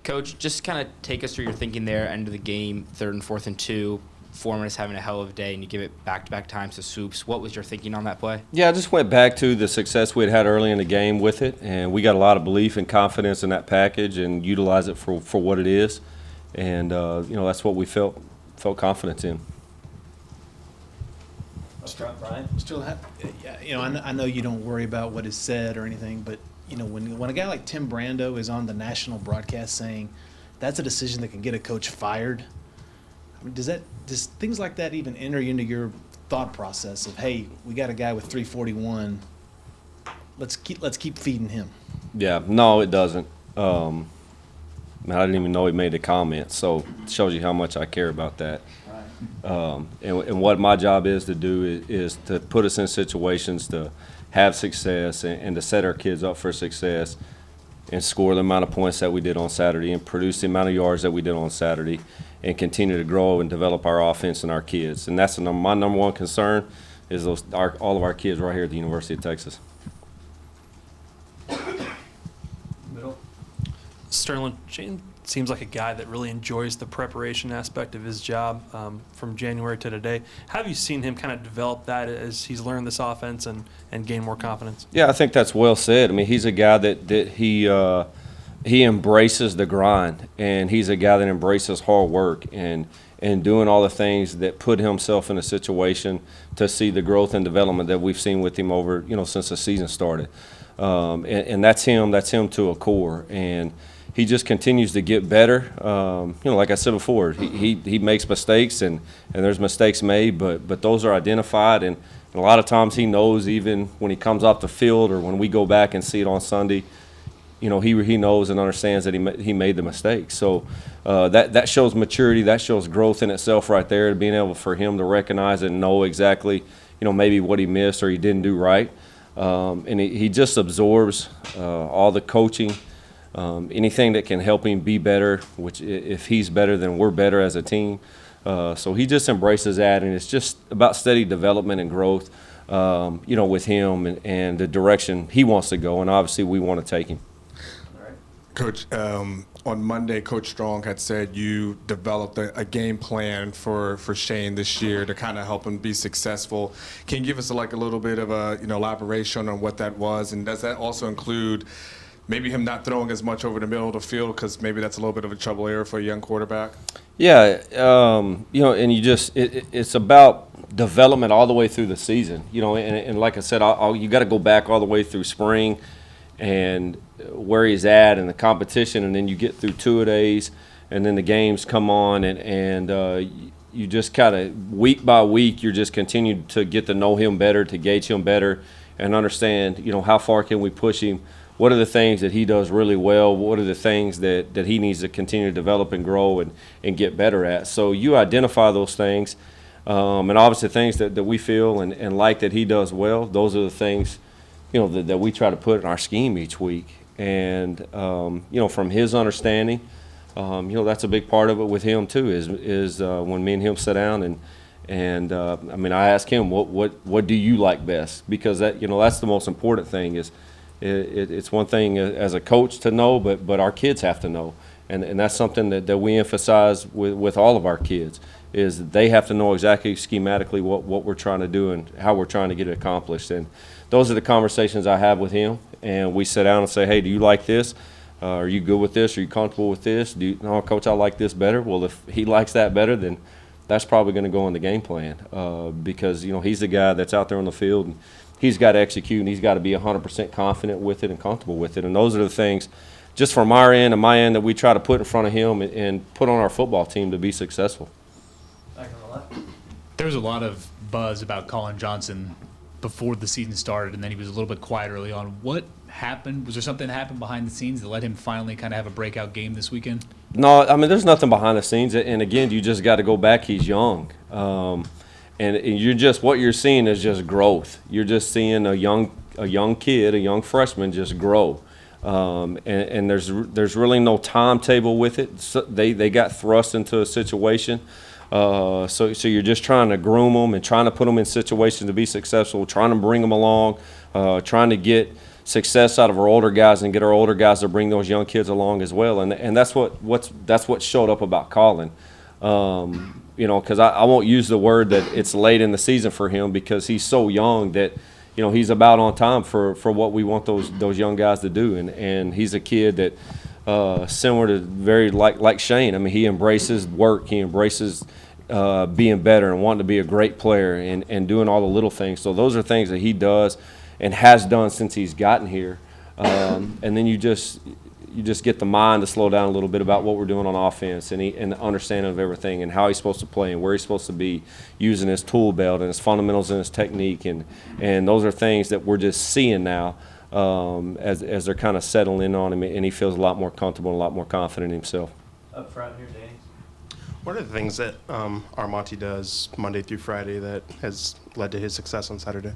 Coach, just kind of take us through your thinking there, end of the game, 3rd and 4th and 2. Foreman is having a hell of a day, and you give it back-to-back times to Swoops. What was your thinking on that play? Yeah, I just went back to the success we had early in the game with it, and we got a lot of belief and confidence in that package and utilize it for what it is. And, that's what we felt confidence in. Brian? I know you don't worry about what is said or anything, but when a guy like Tim Brando is on the national broadcast saying that's a decision that can get a coach fired, I mean, does things like that even enter into your thought process of, hey, we got a guy with 341, let's keep feeding him? Yeah, no, it doesn't. I didn't even know he made a comment, so it shows you how much I care about that. And what my job is to do is to put us in situations to have success and to set our kids up for success and score the amount of points that we did on Saturday and produce the amount of yards that we did on Saturday and continue to grow and develop our offense and our kids. And that's my number one concern is all of our kids right here at the University of Texas. Middle. Sterlin, Shane seems like a guy that really enjoys the preparation aspect of his job from January to today. How have you seen him kind of develop that as he's learned this offense and gain more confidence? Yeah, I think that's well said. I mean, he's a guy that he embraces the grind, and he's a guy that embraces hard work and doing all the things that put himself in a situation to see the growth and development that we've seen with him over, since the season started. And that's him to a core. And he just continues to get better. Like I said before, he makes mistakes and there's mistakes made, but those are identified. And a lot of times he knows even when he comes off the field or when we go back and see it on Sunday, he knows and understands that he made the mistake. So that shows maturity, that shows growth in itself right there, being able for him to recognize and know exactly, maybe what he missed or he didn't do right. And he just absorbs all the coaching, anything that can help him be better, which if he's better, then we're better as a team. So he just embraces that, and it's just about steady development and growth, with him and the direction he wants to go, and obviously we want to take him. Coach, on Monday, Coach Strong had said you developed a game plan for Shane this year to kind of help him be successful. Can you give us a little bit of a elaboration on what that was, and does that also include maybe him not throwing as much over the middle of the field because maybe that's a little bit of a trouble area for a young quarterback? Yeah, and it's about development all the way through the season. And like I said, you got to go back all the way through spring and where he's at and the competition, and then you get through two-a-days, and then the games come on, and you just kind of week by week you're just continuing to get to know him better, to gauge him better, and understand how far can we push him. What are the things that he does really well? What are the things that he needs to continue to develop and grow and get better at? So you identify those things, and obviously things that we feel and like that he does well. Those are the things that we try to put in our scheme each week. And from his understanding, that's a big part of it with him too. Is when me and him sit down and I ask him what do you like best, because that's the most important thing. Is it's one thing as a coach to know, but our kids have to know, and that's something that we emphasize with all of our kids, is that they have to know exactly schematically what we're trying to do and how we're trying to get it accomplished. And those are the conversations I have with him, and we sit down and say, hey, do you like this? Are you good with this? Are you comfortable with this? No, Coach, I like this better. Well, if he likes that better, then that's probably going to go in the game plan, because he's the guy that's out there on the field, and he's got to execute, and he's got to be 100% confident with it and comfortable with it. And those are the things, just from our end and my end, that we try to put in front of him and put on our football team to be successful. Back on the left. There was a lot of buzz about Colin Johnson before the season started, and then he was a little bit quiet early on. What happened? Was there something that happened behind the scenes that let him finally kind of have a breakout game this weekend? No, there's nothing behind the scenes. And again, you just got to go back. He's young. And what you're seeing is just growth. You're just seeing a young kid, a young freshman, just grow. And there's really no timetable with it. So they got thrust into a situation. So you're just trying to groom them and trying to put them in situations to be successful, trying to bring them along, trying to get success out of our older guys and get our older guys to bring those young kids along as well. And that's what showed up about Colin. You know, because I won't use the word that it's late in the season for him because he's so young that, you know, he's about on time for what we want those young guys to do. And he's a kid that similar to very like Shane. I mean, he embraces work. He embraces being better and wanting to be a great player and doing all the little things. So those are things that he does and has done since he's gotten here. And then you just get the mind to slow down a little bit about what we're doing on offense and the understanding of everything and how he's supposed to play and where he's supposed to be using his tool belt and his fundamentals and his technique. And those are things that we're just seeing now as they're kind of settling in on him, and he feels a lot more comfortable and a lot more confident in himself. Up front here, Danny. What are the things that Armonte does Monday through Friday that has led to his success on Saturday?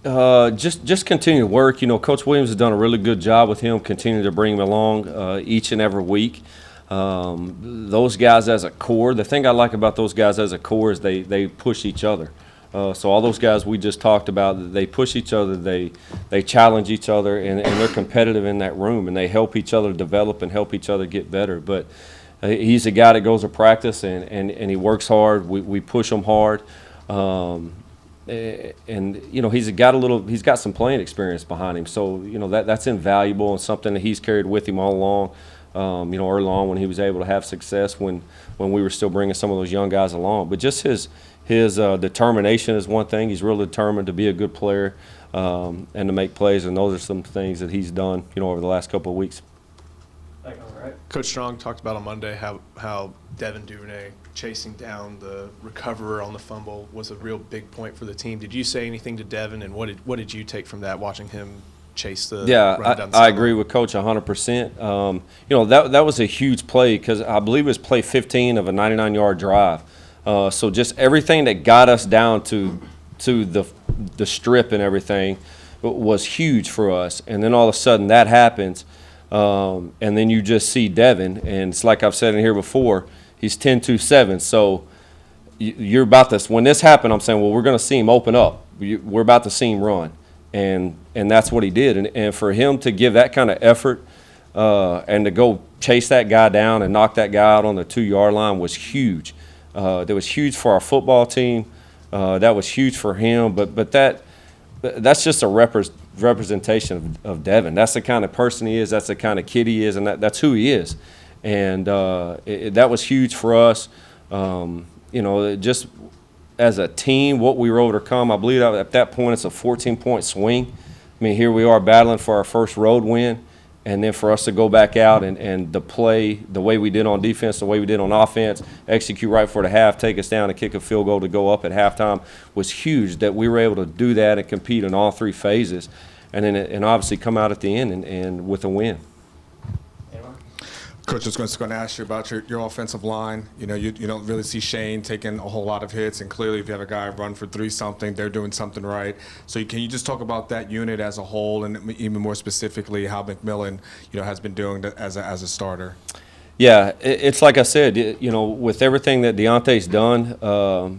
Just continue to work. You know, Coach Williams has done a really good job with him, continuing to bring him along each and every week. Those guys as a core, the thing I like about those guys as a core is they push each other. So all those guys we just talked about, they push each other, they challenge each other, and they're competitive in that room, and they help each other develop and help each other get better. But he's a guy that goes to practice and he works hard. We push him hard. And you know, he's got some playing experience behind him, so you know that's invaluable and something that he's carried with him all along. You know, early on when he was able to have success when we were still bringing some of those young guys along. But just his determination is one thing. He's really determined to be a good player and to make plays, and those are some things that he's done, you know, over the last couple of weeks. Back on the right. Coach Strong talked about on Monday how Devin Duvernay chasing down the recoverer on the fumble was a real big point for the team. Did you say anything to Devin, and what did you take from that, watching him chase the run down the I sideline? agree with Coach 100%. You know, that was a huge play because I believe it was play 15 of a 99-yard drive. So just everything that got us down to the strip and everything was huge for us. And then all of a sudden that happens, and then you just see Devin, and it's like I've said in here before, he's 10-2-7. So you're about to, when this happened, I'm saying, well, we're going to see him open up. We're about to see him run. And that's what he did. And for him to give that kind of effort and to go chase that guy down and knock that guy out on the 2-yard line was huge. That was huge for our football team. That was huge for him. But that's just a representation of Devin. That's the kind of person he is. That's the kind of kid he is, and that's who he is. And that was huge for us. You know, just as a team, what we were able to come, I believe at that point it's a 14-point swing. I mean, here we are battling for our first road win, and then for us to go back out and to play the way we did on defense, the way we did on offense, execute right for the half, take us down and kick a field goal to go up at halftime was huge that we were able to do that and compete in all three phases, and obviously come out at the end and with a win. Coach, I was going to ask you about your offensive line. You know, you don't really see Shane taking a whole lot of hits, and clearly if you have a guy run for 3-something, they're doing something right. So can you just talk about that unit as a whole, and even more specifically how McMillan, you know, has been doing as a starter? Yeah, it's like I said, you know, with everything that Deontay's done,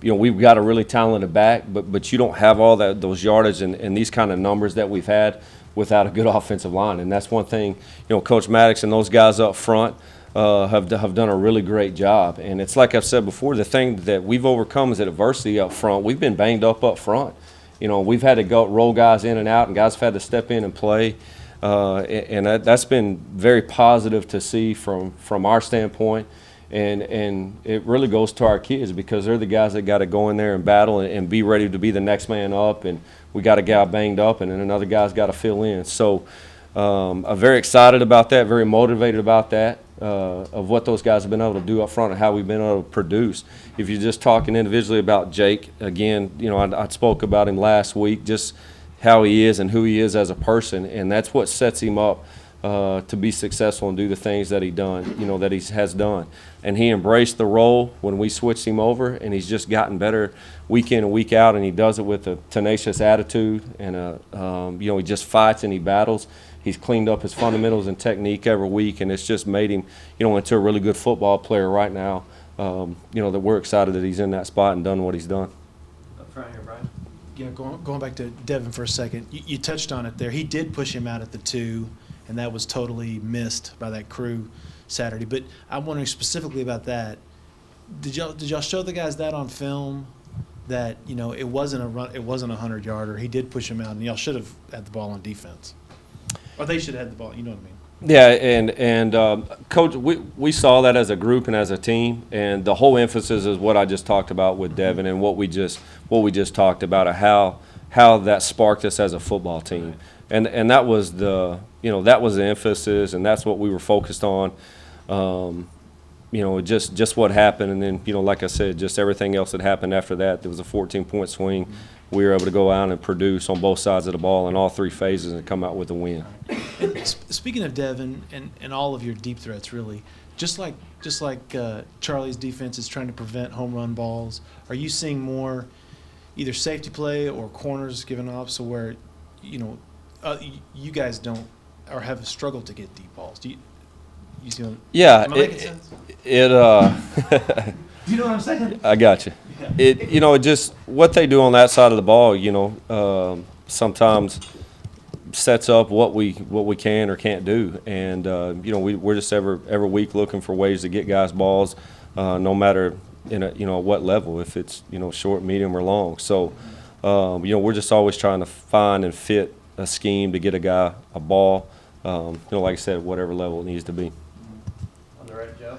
you know, we've got a really talented back, but you don't have all those yardage and these kind of numbers that we've had without a good offensive line. And that's one thing, you know, Coach Maddox and those guys up front have done a really great job. And it's like I've said before, the thing that we've overcome is that adversity up front. We've been banged up front. You know, we've had to go roll guys in and out, and guys have had to step in and play. And that's been very positive to see from our standpoint. And it really goes to our kids because they're the guys that got to go in there and battle and be ready to be the next man up. And we got a guy banged up, and then another guy's got to fill in. So I'm very excited about that, very motivated about that, of what those guys have been able to do up front and how we've been able to produce. If you're just talking individually about Jake, again, you know, I spoke about him last week, just how he is and who he is as a person, and that's what sets him up to be successful and do the things that he has done. And he embraced the role when we switched him over, and he's just gotten better week in and week out, and he does it with a tenacious attitude, and you know, he just fights and he battles. He's cleaned up his fundamentals and technique every week, and it's just made him, you know, into a really good football player right now. You know, that we're excited that he's in that spot and done what he's done. Up front here, Brian. going back to Devin for a second, you touched on it there. He did push him out at the 2, and that was totally missed by that crew Saturday. But I'm wondering specifically about that. Did y'all show the guys that on film? That it wasn't a 100-yarder. He did push him out, and y'all should have had the ball on defense, or they should have had the ball. You know what I mean? Yeah, and Coach, we saw that as a group and as a team, and the whole emphasis is what I just talked about with Devin and what we just talked about, how that sparked us as a football team, and that was the emphasis, and that's what we were focused on. Just what happened, and then like I said, just everything else that happened after that. There was a 14-point swing. We were able to go out and produce on both sides of the ball in all 3 phases and come out with a win. Speaking of Devin and all of your deep threats, really, just like Charlie's defense is trying to prevent home run balls, are you seeing more either safety play or corners given up, so where you guys don't or have struggled to get deep balls? Do you see what am I making sense? You know what I'm saying? I got you. Yeah. Just what they do on that side of the ball, sometimes sets up what we can or can't do, and we're just every week looking for ways to get guys balls, no matter what level, if it's short, medium, or long. So we're just always trying to find and fit a scheme to get a guy a ball, like I said, whatever level it needs to be. On the right, Joe.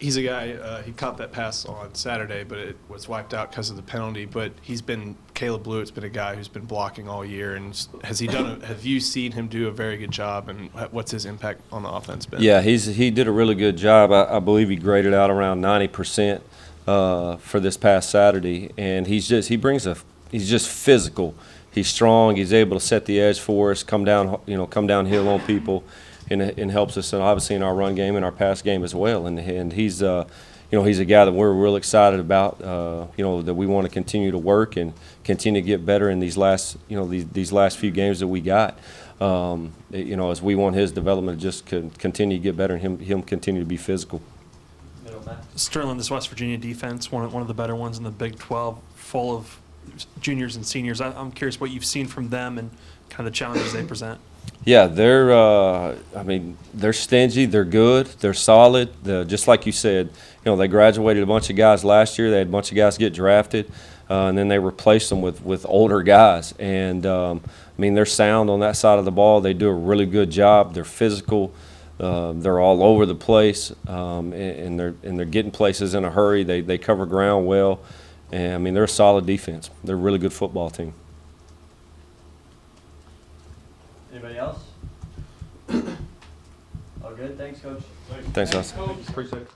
He's a guy, he caught that pass on Saturday, but it was wiped out because of the penalty. But Caleb Blewett's been a guy who's been blocking all year. And have you seen him do a very good job, and what's his impact on the offense been? Yeah, he did a really good job. I believe he graded out around 90% for this past Saturday. And he's just physical. He's strong. He's able to set the edge for us, come downhill on people. And helps us, obviously, in our run game and our pass game as well. And he's, he's a guy that we're real excited about. That we want to continue to work and continue to get better in these last few games that we got. As we want his development to just continue to get better and him continue to be physical. Sterlin, this West Virginia defense, one of the better ones in the Big 12, full of juniors and seniors. I'm curious what you've seen from them and kind of the challenges they present. Yeah, they're stingy. They're good. They're solid. Just like you said, they graduated a bunch of guys last year. They had a bunch of guys get drafted, and then they replaced them with older guys. And they're sound on that side of the ball. They do a really good job. They're physical. They're all over the place, and they're getting places in a hurry. They cover ground well, and they're a solid defense. They're a really good football team. Anybody else? All good. Thanks, Coach. Thanks, Austin. Appreciate it.